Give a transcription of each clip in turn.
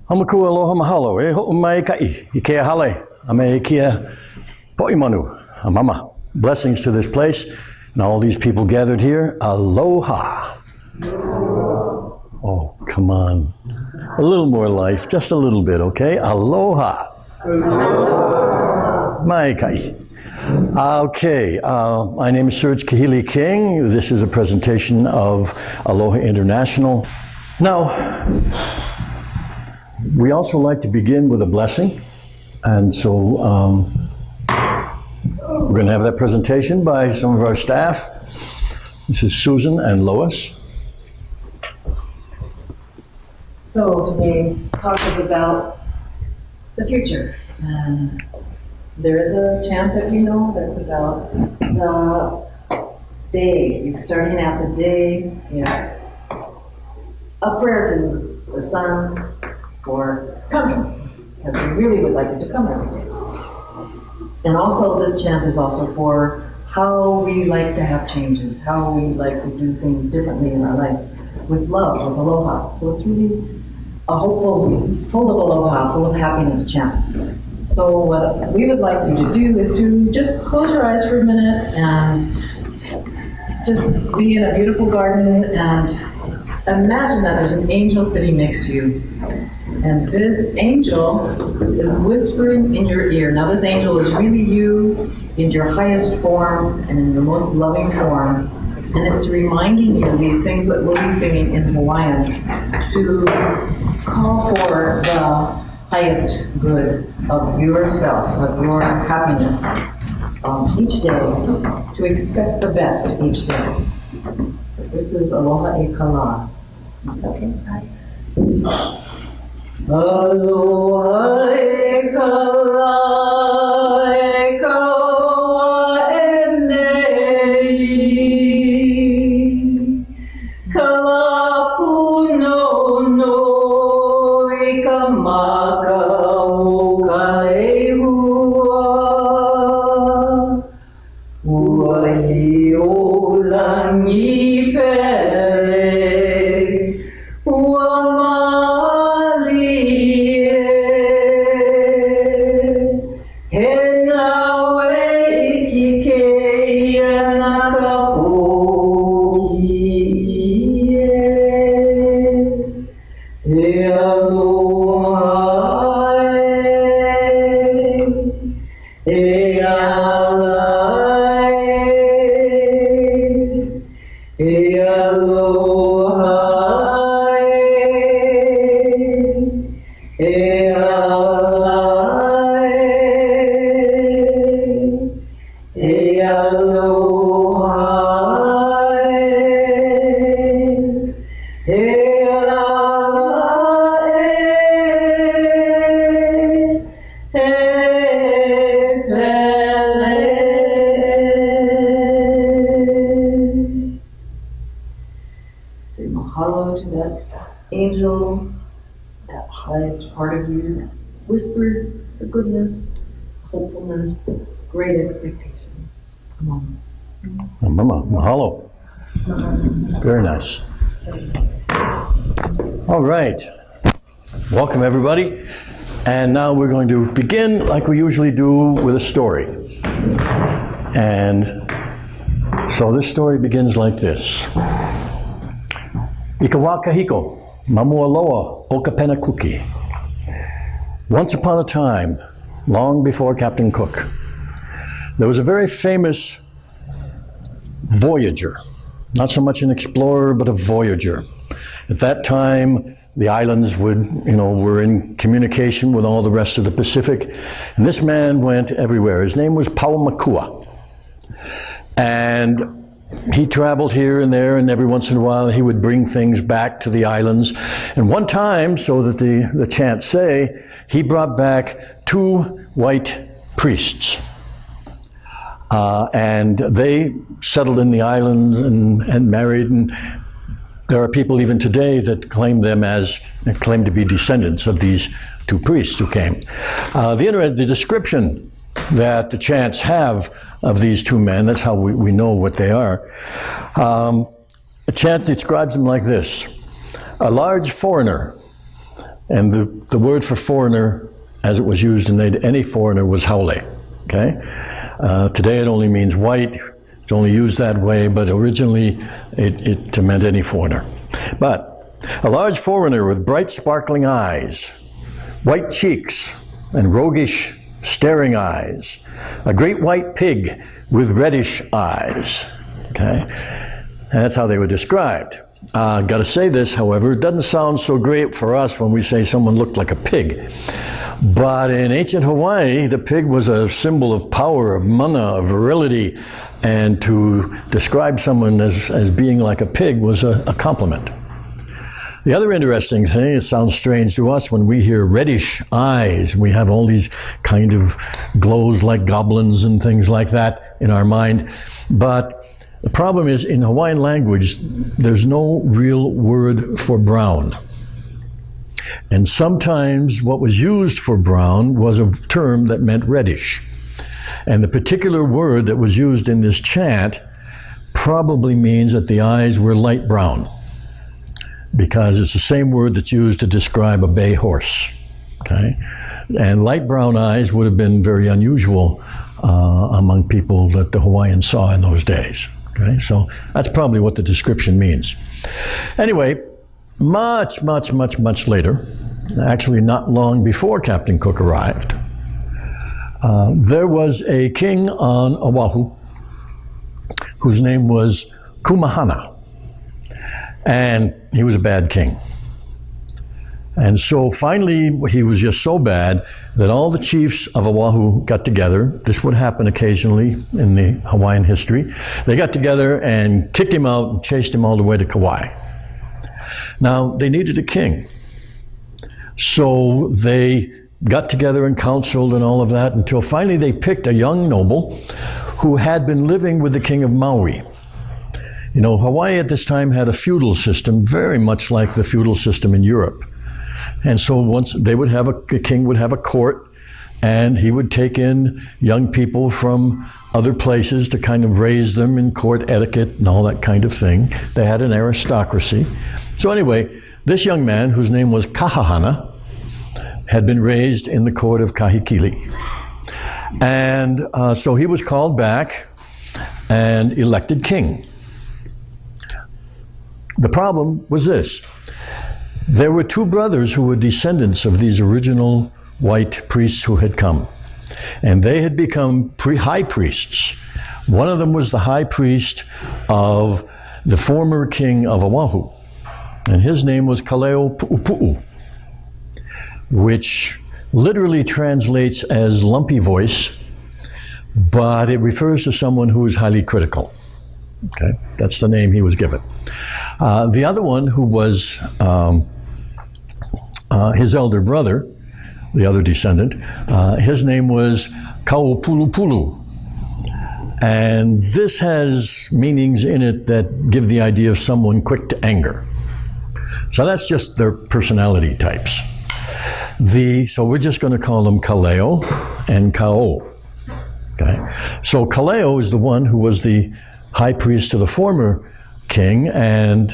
Hamaku aloha mahalo, e ho'o mai kai, I kia hale, ame kia po'imanu, amama. Blessings to this place and all these people gathered here. Aloha. Oh, come on. A little more life, just a little bit, okay? Aloha. Mai kai. Okay, my name is Serge Kahili King. This is a presentation of Aloha International. Now, we also like to begin with a blessing, and so we're going to have that presentation by some of our staff. This is Susan and Lois. So today's talk is about the future. And there is a chant that you know that's about the day. You're starting out the day, a prayer to the sun for coming, because we really would like it to come every day. And also this chant is also for how we like to have changes, how we like to do things differently in our life, with love, with aloha. So it's really a hopeful, full of aloha, full of happiness chant. So what we would like you to do is to just close your eyes for a minute and just be in a beautiful garden and imagine that there's an angel sitting next to you. And this angel is whispering in your ear. Now this angel is really you in your highest form and in your most loving form. And it's reminding you these things that we'll be singing in Hawaiian to call for the highest good of yourself, of your happiness each day, to expect the best each day. So this is Aloha E Kala. Okay, Aloha E Kala, E Kawa E Nei, Kala Puno no I Kamaka o Kaehua, Ua I o Langi Pere, Ua whispered the goodness, hopefulness, great expectations. Come on. Mama, mahalo. Very nice. All right. Welcome, everybody. And now we're going to begin, like we usually do, with a story. And so this story begins like this. Ikawa kahiko, mamualoa okapena kuki. Once upon a time, long before Captain Cook, there was a very famous voyager, not so much an explorer, but a voyager. At that time, the islands were in communication with all the rest of the Pacific, and this man went everywhere. His name was Paumakua, and he traveled here and there, and every once in a while he would bring things back to the islands. And one time, so that the chants say, he brought back 2 white priests. And they settled in the islands and married, and there are people even today that claim to be descendants of these 2 priests who came. The description that the chants have of these 2 men, that's how we know what they are. A chant describes them like this: a large foreigner And the word for foreigner, as it was used in any foreigner, was haole. Okay? Today it only means white. It's only used that way, but originally it meant any foreigner. But a large foreigner with bright sparkling eyes, white cheeks, and roguish staring eyes, a great white pig with reddish eyes. Okay? And that's how they were described. Got to say this, however, it doesn't sound so great for us when we say someone looked like a pig. But in ancient Hawaii, the pig was a symbol of power, of mana, of virility, and to describe someone as being like a pig was a compliment. The other interesting thing, it sounds strange to us when we hear reddish eyes. We have all these kind of glows like goblins and things like that in our mind. But the problem is, in Hawaiian language, there's no real word for brown. And sometimes what was used for brown was a term that meant reddish. And the particular word that was used in this chant probably means that the eyes were light brown, because it's the same word that's used to describe a bay horse. Okay? And light brown eyes would have been very unusual among people that the Hawaiians saw in those days. Okay? So that's probably what the description means. Anyway, much later, actually not long before Captain Cook arrived, there was a king on Oahu whose name was Kumahana. And he was a bad king. And so finally, he was just so bad that all the chiefs of Oahu got together. This would happen occasionally in the Hawaiian history. They got together and kicked him out and chased him all the way to Kauai. Now, they needed a king. So they got together and counseled and all of that until finally they picked a young noble who had been living with the king of Maui. You know, Hawaii at this time had a feudal system, very much like the feudal system in Europe. And so once they would have a king would have a court, and he would take in young people from other places to kind of raise them in court etiquette and all that kind of thing. They had an aristocracy. So anyway, this young man, whose name was Kahahana, had been raised in the court of Kahikili. And so he was called back and elected king. The problem was this. There were two brothers who were descendants of these original white priests who had come. And they had become high priests. One of them was the high priest of the former king of Oahu. And his name was Kaleo Pu'upu'u, which literally translates as lumpy voice, but it refers to someone who is highly critical. Okay, that's the name he was given. The other one, who was his elder brother, the other descendant, his name was Kaupulupulu. And this has meanings in it that give the idea of someone quick to anger. So that's just their personality types. So we're just going to call them Kaleo and Cao. Okay? So Kaleo is the one who was the high priest to the former king, and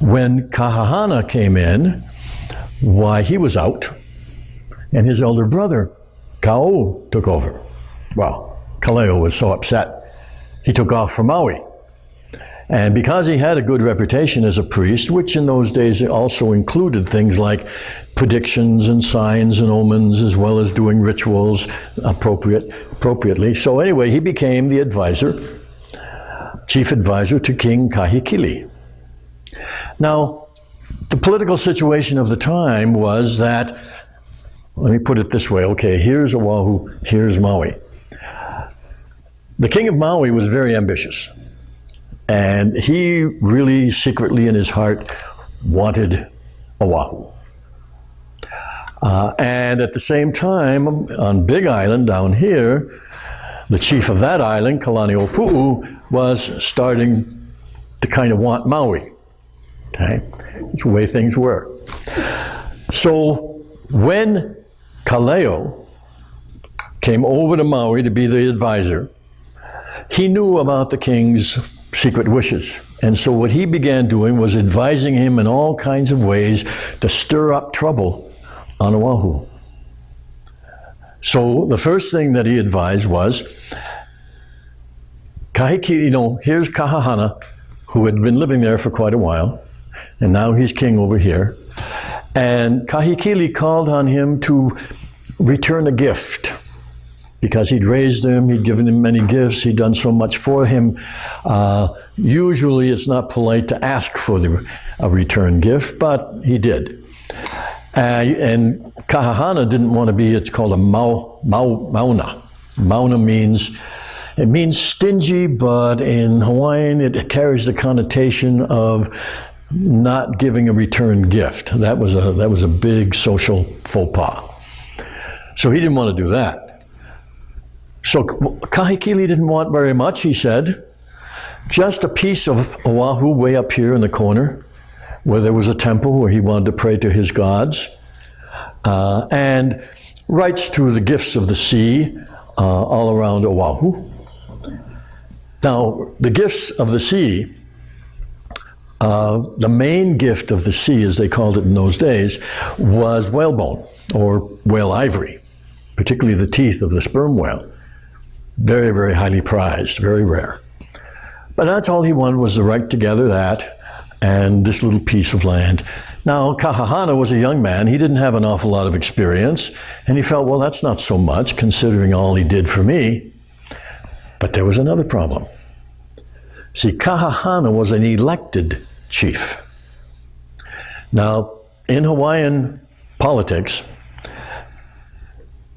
when Kahahana came in, why, he was out, and his elder brother, Cao, took over. Well, Kaleo was so upset, he took off from Maui. And because he had a good reputation as a priest, which in those days also included things like predictions and signs and omens, as well as doing rituals appropriately. So anyway, he became the advisor, chief advisor to King Kahikili. Now, the political situation of the time was that, let me put it this way, okay, here's Oahu, here's Maui. The king of Maui was very ambitious. And he really secretly in his heart wanted Oahu. And at the same time, on Big Island down here, the chief of that island, Kalaniʻopuʻu, was starting to kind of want Maui. Okay? That's the way things were. So when Kaleo came over to Maui to be the advisor, he knew about the king's secret wishes. And so what he began doing was advising him in all kinds of ways to stir up trouble on Oahu. So the first thing that he advised was, Kahiki, here's Kahahana, who had been living there for quite a while, and now he's king over here. And Kahikili called on him to return a gift, because he'd raised him, he'd given him many gifts, he'd done so much for him. Usually it's not polite to ask for a return gift, but he did. And Kahahana didn't want to be, it's called a mauna. Mauna means stingy, but in Hawaiian it carries the connotation of not giving a return gift. That was a big social faux pas. So he didn't want to do that. So Kahikili didn't want very much, he said. Just a piece of Oahu way up here in the corner, where there was a temple where he wanted to pray to his gods, and rights to the gifts of the sea all around Oahu. Now, the gifts of the sea, the main gift of the sea, as they called it in those days, was whalebone or whale ivory, particularly the teeth of the sperm whale. Very, very highly prized, very rare. But that's all he wanted, was the right to gather that and this little piece of land. Now, Kahahana was a young man. He didn't have an awful lot of experience, and he felt, well, that's not so much, considering all he did for me. But there was another problem. See, Kahahana was an elected chief. Now, in Hawaiian politics,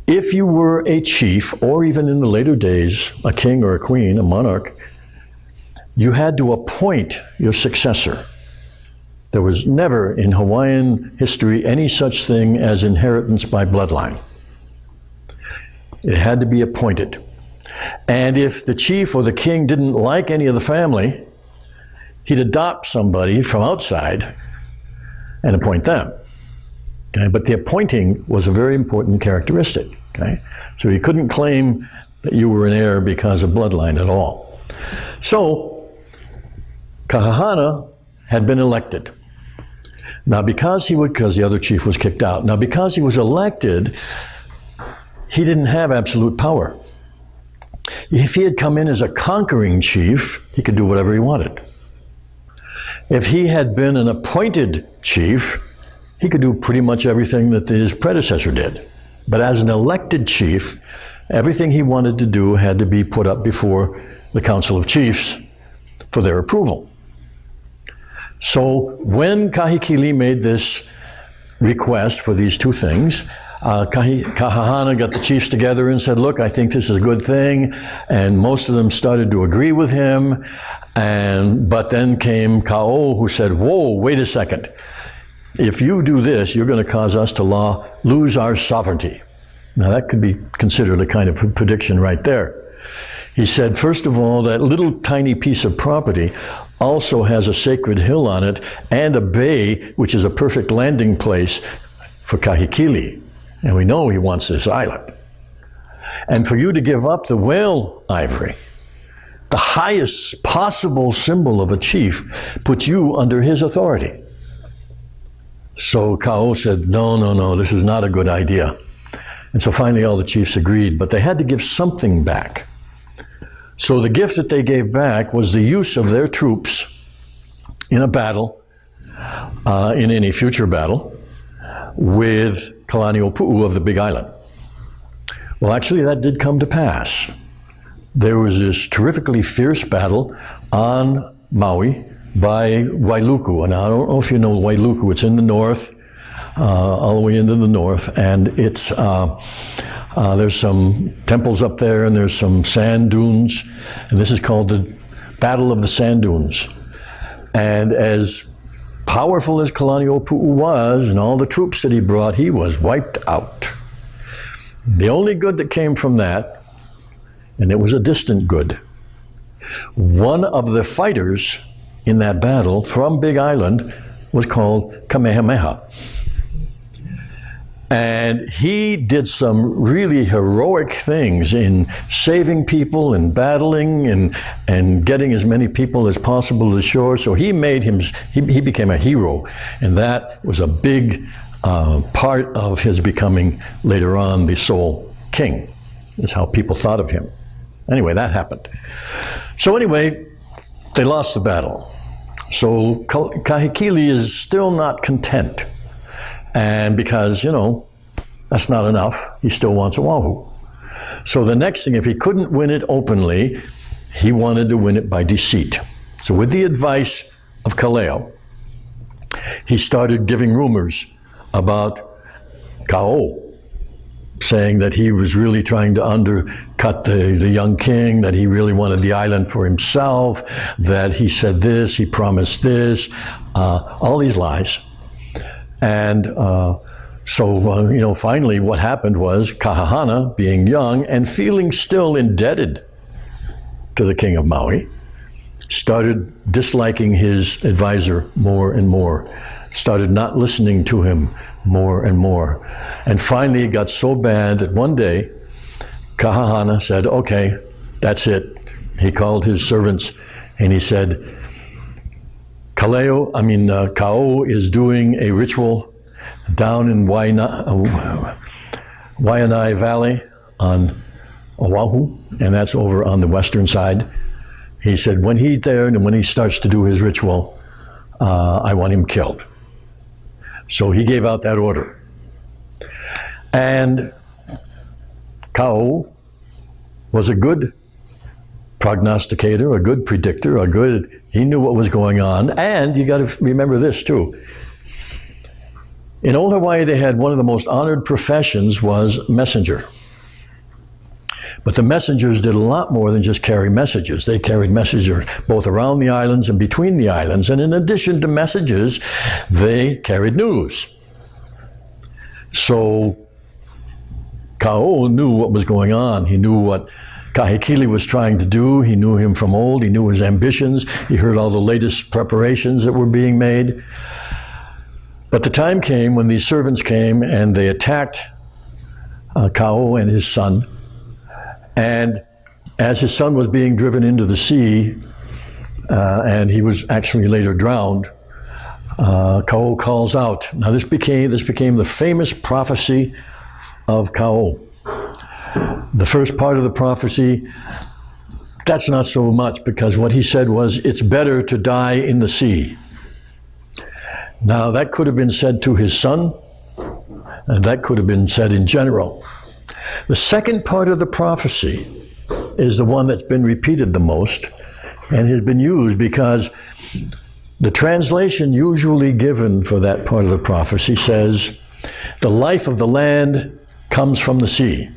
if you were a chief, or even in the later days, a king or a queen, a monarch, you had to appoint your successor. There was never in Hawaiian history any such thing as inheritance by bloodline. It had to be appointed. And if the chief or the king didn't like any of the family, he'd adopt somebody from outside and appoint them. Okay? But the appointing was a very important characteristic. Okay? So you couldn't claim that you were an heir because of bloodline at all. So Kahahana had been elected. Now, because the other chief was kicked out. Now, because he was elected, he didn't have absolute power. If he had come in as a conquering chief, he could do whatever he wanted. If he had been an appointed chief, he could do pretty much everything that his predecessor did. But as an elected chief, everything he wanted to do had to be put up before the Council of Chiefs for their approval. So when Kahikili made this request for these two things, Kahahana got the chiefs together and said, look, I think this is a good thing. And most of them started to agree with him. But then came Cao, who said, whoa, wait a second. If you do this, you're going to cause us to lose our sovereignty. Now that could be considered a kind of prediction right there. He said, first of all, that little tiny piece of property also has a sacred hill on it and a bay, which is a perfect landing place for Kahikili. And we know he wants this island. And for you to give up the whale ivory, the highest possible symbol of a chief, puts you under his authority. So Cao said, no, this is not a good idea. And so finally all the chiefs agreed, but they had to give something back. So the gift that they gave back was the use of their troops in a battle, in any future battle, with Kalaniʻopuʻu of the Big Island. Well, actually, that did come to pass. There was this terrifically fierce battle on Maui by Wailuku. And I don't know if you know Wailuku. It's in the north, all the way into the north, and it's there's some temples up there, and there's some sand dunes, and this is called the Battle of the Sand Dunes. And as powerful as Kalaniʻopuʻu was, and all the troops that he brought, he was wiped out. The only good that came from that, and it was a distant good, one of the fighters in that battle from Big Island was called Kamehameha. And he did some really heroic things in saving people and battling and getting as many people as possible to shore. So he became a hero. And that was a big part of his becoming later on the sole king, is how people thought of him. Anyway, that happened. So anyway, they lost the battle. So Kahikili is still not content. And because, that's not enough, he still wants Oahu. So the next thing, if he couldn't win it openly, he wanted to win it by deceit. So with the advice of Kaleo, he started giving rumors about Cao, saying that he was really trying to undercut the young king, that he really wanted the island for himself, that he said this, he promised this, all these lies. And so finally what happened was Kahahana, being young and feeling still indebted to the king of Maui, started disliking his advisor more and more, started not listening to him more and more. And finally it got so bad that one day Kahahana said, okay, that's it. He called his servants and he said, Cao is doing a ritual down in Waianae Valley on Oahu, and that's over on the western side. He said, when he's there and when he starts to do his ritual, I want him killed. So he gave out that order. And Cao was a good prognosticator, a good predictor, he knew what was going on. And you got to remember this too. In old Hawaii, they had one of the most honored professions was messenger. But the messengers did a lot more than just carry messages. They carried messages both around the islands and between the islands. And in addition to messages, they carried news. So Cao knew what was going on. He knew what Kahikili was trying to do. He knew him from old. He knew his ambitions. He heard all the latest preparations that were being made. But the time came when these servants came and they attacked Cao and his son. And as his son was being driven into the sea, and he was actually later drowned, Cao calls out. Now this became the famous prophecy of Cao. The first part of the prophecy, that's not so much, because what he said was, it's better to die in the sea. Now that could have been said to his son, and that could have been said in general. The second part of the prophecy is the one that's been repeated the most and has been used because the translation usually given for that part of the prophecy says, the life of the land comes from the sea.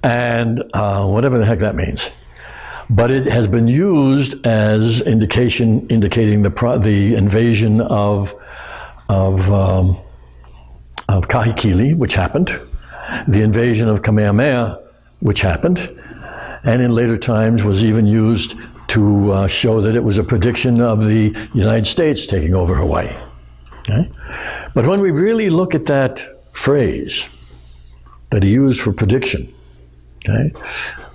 And whatever the heck that means. But it has been used as indicating the invasion of Kahikili, which happened, the invasion of Kamehameha, which happened, and in later times was even used to show that it was a prediction of the United States taking over Hawaii. Okay? But when we really look at that phrase that he used for prediction, okay,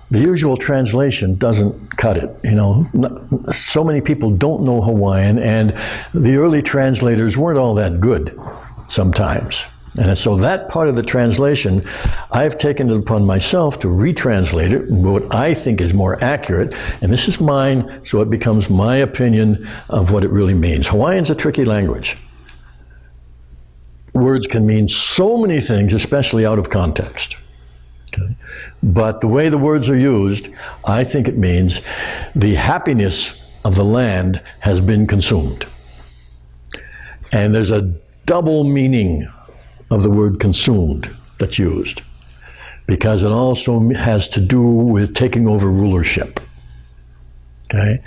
the usual translation doesn't cut it. So many people don't know Hawaiian, and the early translators weren't all that good sometimes. And so that part of the translation, I've taken it upon myself to retranslate it in what I think is more accurate. And this is mine, so it becomes my opinion of what it really means. Hawaiian's a tricky language. Words can mean so many things, especially out of context. Okay? But the way the words are used, I think it means the happiness of the land has been consumed. And there's a double meaning of the word consumed that's used, because it also has to do with taking over rulership. Okay?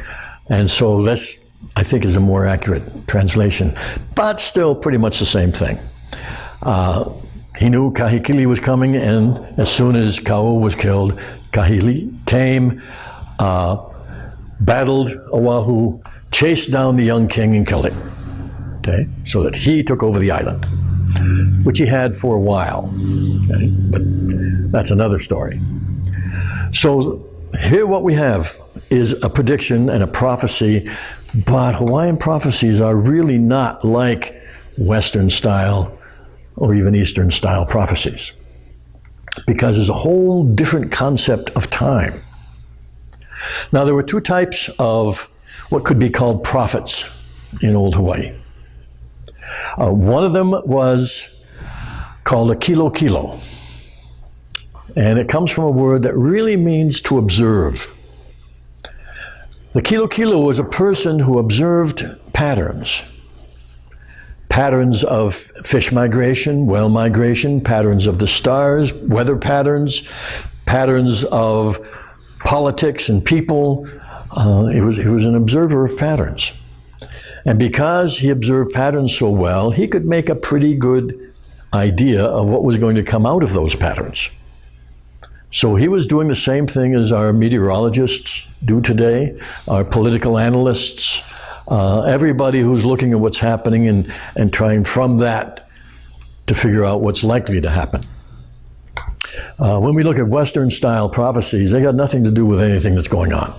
And so this, I think, is a more accurate translation, but still pretty much the same thing. He knew Kahikili was coming, and as soon as Cao was killed, Kahili came, battled Oahu, chased down the young king and killed him. Okay? So that he took over the island, which he had for a while. Okay? But that's another story. So here what we have is a prediction and a prophecy, but Hawaiian prophecies are really not like Western style or even Eastern style prophecies, because there's a whole different concept of time. Now, there were two types of what could be called prophets in Old Hawaii. One of them was called a kilo, and it comes from a word that really means to observe. The kilo was a person who observed patterns of fish migration, whale migration, patterns of the stars, weather patterns, patterns of politics and people. He was an observer of patterns. And because he observed patterns so well, he could make a pretty good idea of what was going to come out of those patterns. So he was doing the same thing as our meteorologists do today, our political analysts, everybody who's looking at what's happening and trying from that to figure out what's likely to happen. When we look at Western style prophecies, they got nothing to do with anything that's going on.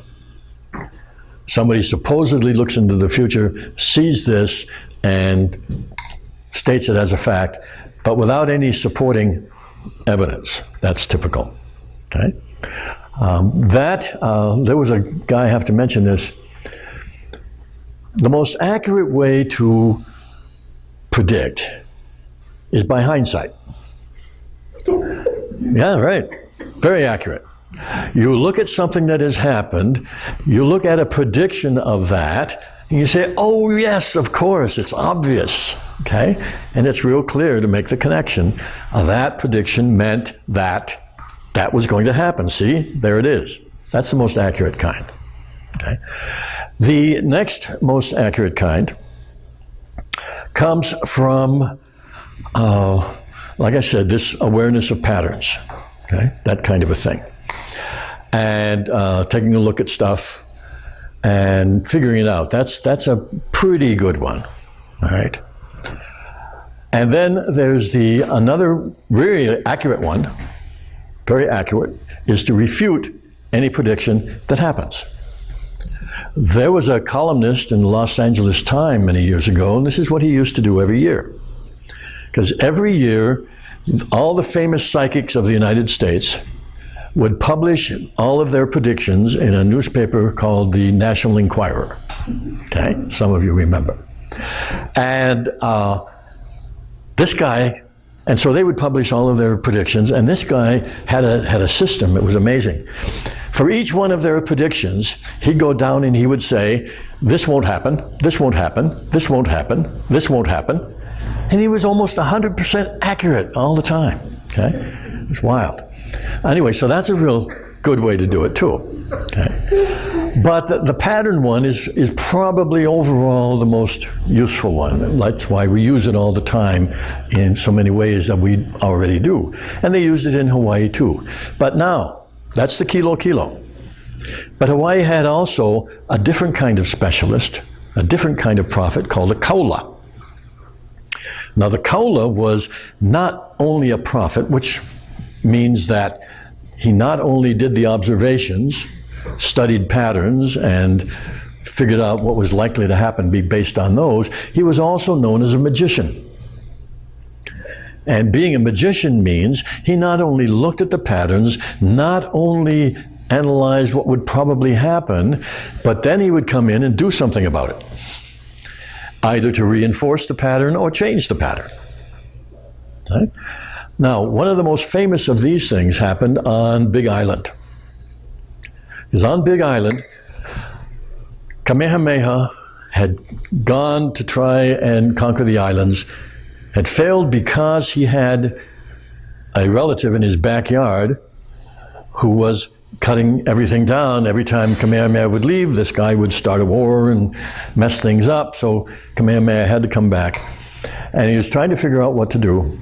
Somebody supposedly looks into the future, sees this, and states it as a fact, but without any supporting evidence. That's typical. Okay? There was a guy, I have to mention this. The most accurate way to predict is by hindsight. Yeah, right. Very accurate. You look at something that has happened, you look at a prediction of that, and you say, oh yes, of course, it's obvious, okay? And it's real clear to make the connection. That prediction meant that was going to happen. See, there it is. That's the most accurate kind, okay? The next most accurate kind comes from, like I said, this awareness of patterns, okay? That kind of a thing. And taking a look at stuff and figuring it out. That's a pretty good one, all right? And then there's another really accurate one, very accurate, is to refute any prediction that happens. There was a columnist in the Los Angeles Times many years ago, and this is what he used to do every year. Because every year, all the famous psychics of the United States would publish all of their predictions in a newspaper called the National Enquirer. Okay, some of you remember. And this guy, and so they would publish all of their predictions, and this guy had a system. It was amazing. For each one of their predictions, he'd go down and he would say, this won't happen, this won't happen, this won't happen, this won't happen. And he was almost 100% accurate all the time, okay? It was wild. Anyway, so that's a real good way to do it too, okay? But the pattern one is probably overall the most useful one. That's why we use it all the time in so many ways that we already do. And they used it in Hawaii too. But now, that's the kilo. But Hawaii had also a different kind of specialist, a different kind of prophet called a kaula. Now the kaula was not only a prophet, which means that he not only did the observations, studied patterns, and figured out what was likely to happen based on those, he was also known as a magician. And being a magician means he not only looked at the patterns, not only analyzed what would probably happen, but then he would come in and do something about it, either to reinforce the pattern or change the pattern. Okay? Now, one of the most famous of these things happened on Big Island. Because on Big Island, Kamehameha had gone to try and conquer the islands, had failed because he had a relative in his backyard who was cutting everything down. Every time Kamehameha would leave, this guy would start a war and mess things up, so Kamehameha had to come back. And he was trying to figure out what to do.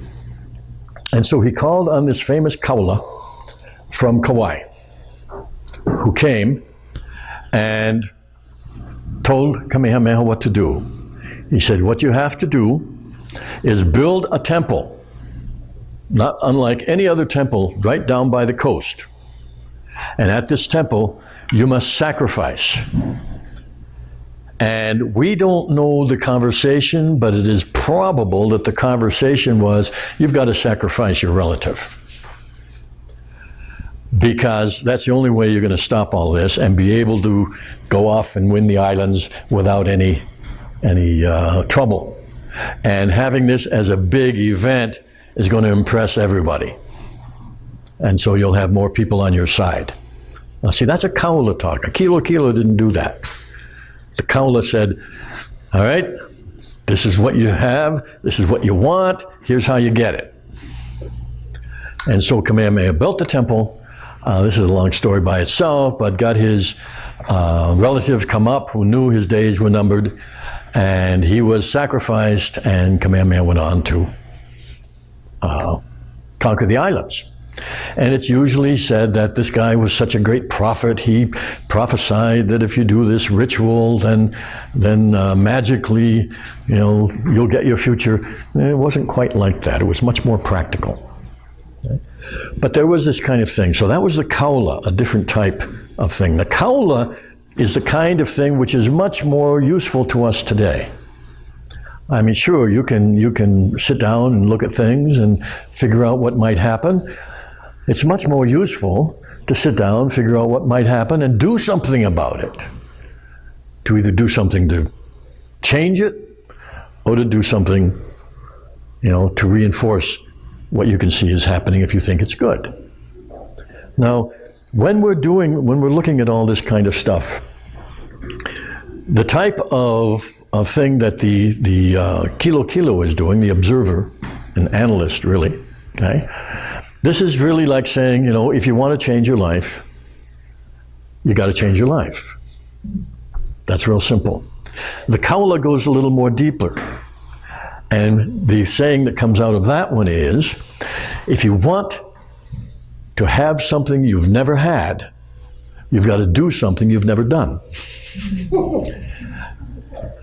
And so he called on this famous kaula from Kauai, who came and told Kamehameha what to do. He said, what you have to do is build a temple, not unlike any other temple, right down by the coast. And at this temple, you must sacrifice. And we don't know the conversation, but it is probable that the conversation was, you've got to sacrifice your relative. Because that's the only way you're going to stop all this and be able to go off and win the islands without any trouble. And having this as a big event is going to impress everybody. And so you'll have more people on your side. Now see, that's a kaula talk. A kilo didn't do that. The kaula said, all right, this is what you have, this is what you want, here's how you get it. And so Kamehameha built the temple. This is a long story by itself, but got his relatives come up who knew his days were numbered, and he was sacrificed, and Kamehameha went on to conquer the islands. And it's usually said that this guy was such a great prophet, he prophesied that if you do this ritual, then magically, you'll get your future. It wasn't quite like that. It was much more practical. Okay? But there was this kind of thing. So that was the kaula, a different type of thing. The kaula is the kind of thing which is much more useful to us today. I mean, sure, you can sit down and look at things and figure out what might happen. It's much more useful to sit down, figure out what might happen, and do something about it. To either do something to change it, or to do something, to reinforce what you can see is happening if you think it's good. Now, when we're looking at all this kind of stuff, the type of thing that the kilo is doing, the observer, an analyst really, okay? This is really like saying, if you want to change your life, you got to change your life. That's real simple. The kaula goes a little more deeper. And the saying that comes out of that one is, if you want to have something you've never had, you've got to do something you've never done.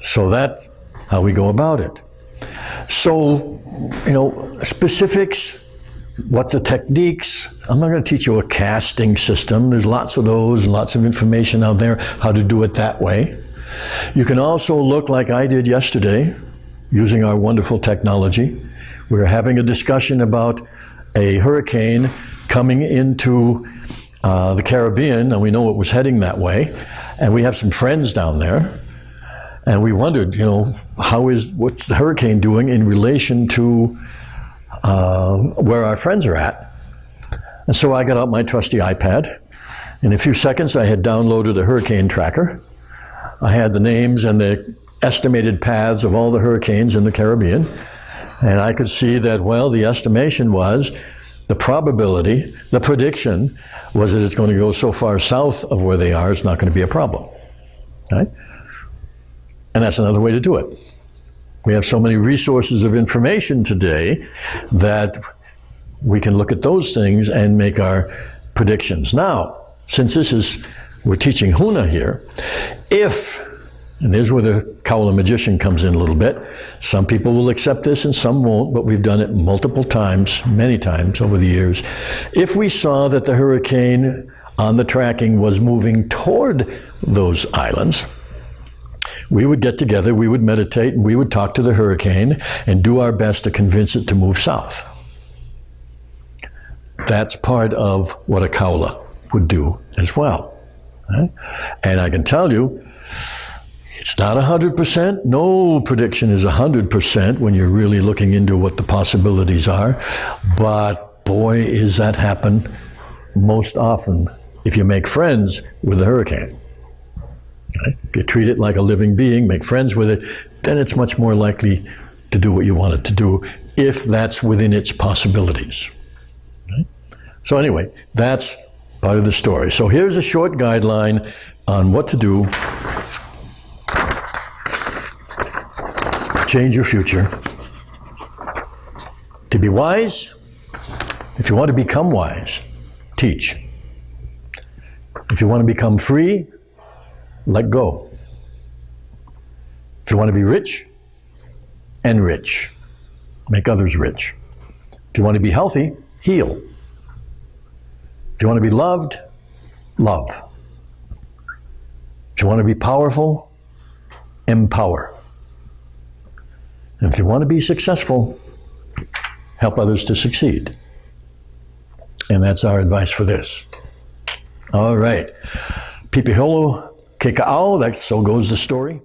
So that's how we go about it. So, specifics, what's the techniques? I'm not going to teach you a casting system. There's lots of those and lots of information out there, how to do it that way. You can also look like I did yesterday, using our wonderful technology. We were having a discussion about a hurricane coming into the Caribbean, and we know it was heading that way. And we have some friends down there. And we wondered, what's the hurricane doing in relation to where our friends are at? And so I got out my trusty iPad. In a few seconds, I had downloaded a hurricane tracker. I had the names and the estimated paths of all the hurricanes in the Caribbean. And I could see that, the estimation was, the probability, the prediction was that it's going to go so far south of where they are, it's not going to be a problem. Right? And that's another way to do it. We have so many resources of information today that we can look at those things and make our predictions. Now, since we're teaching Huna here, and there's where the kaula magician comes in a little bit. Some people will accept this and some won't, but we've done it multiple times, many times over the years. If we saw that the hurricane on the tracking was moving toward those islands, we would get together, we would meditate, and we would talk to the hurricane and do our best to convince it to move south. That's part of what a kaula would do as well. Right? And I can tell you, it's not 100%. No prediction is 100% when you're really looking into what the possibilities are. But boy, is that happen most often if you make friends with the hurricane. Right? If you treat it like a living being, make friends with it, then it's much more likely to do what you want it to do, if that's within its possibilities. Right? So anyway, that's part of the story. So here's a short guideline on what to do to change your future. To be wise, if you want to become wise, teach. If you want to become free, let go. If you want to be rich, enrich. Make others rich. If you want to be healthy, heal. If you want to be loved, love. If you want to be powerful, empower. And if you want to be successful, help others to succeed. And that's our advice for this. All right. Pipiholo Ke Ka'au, so goes the story.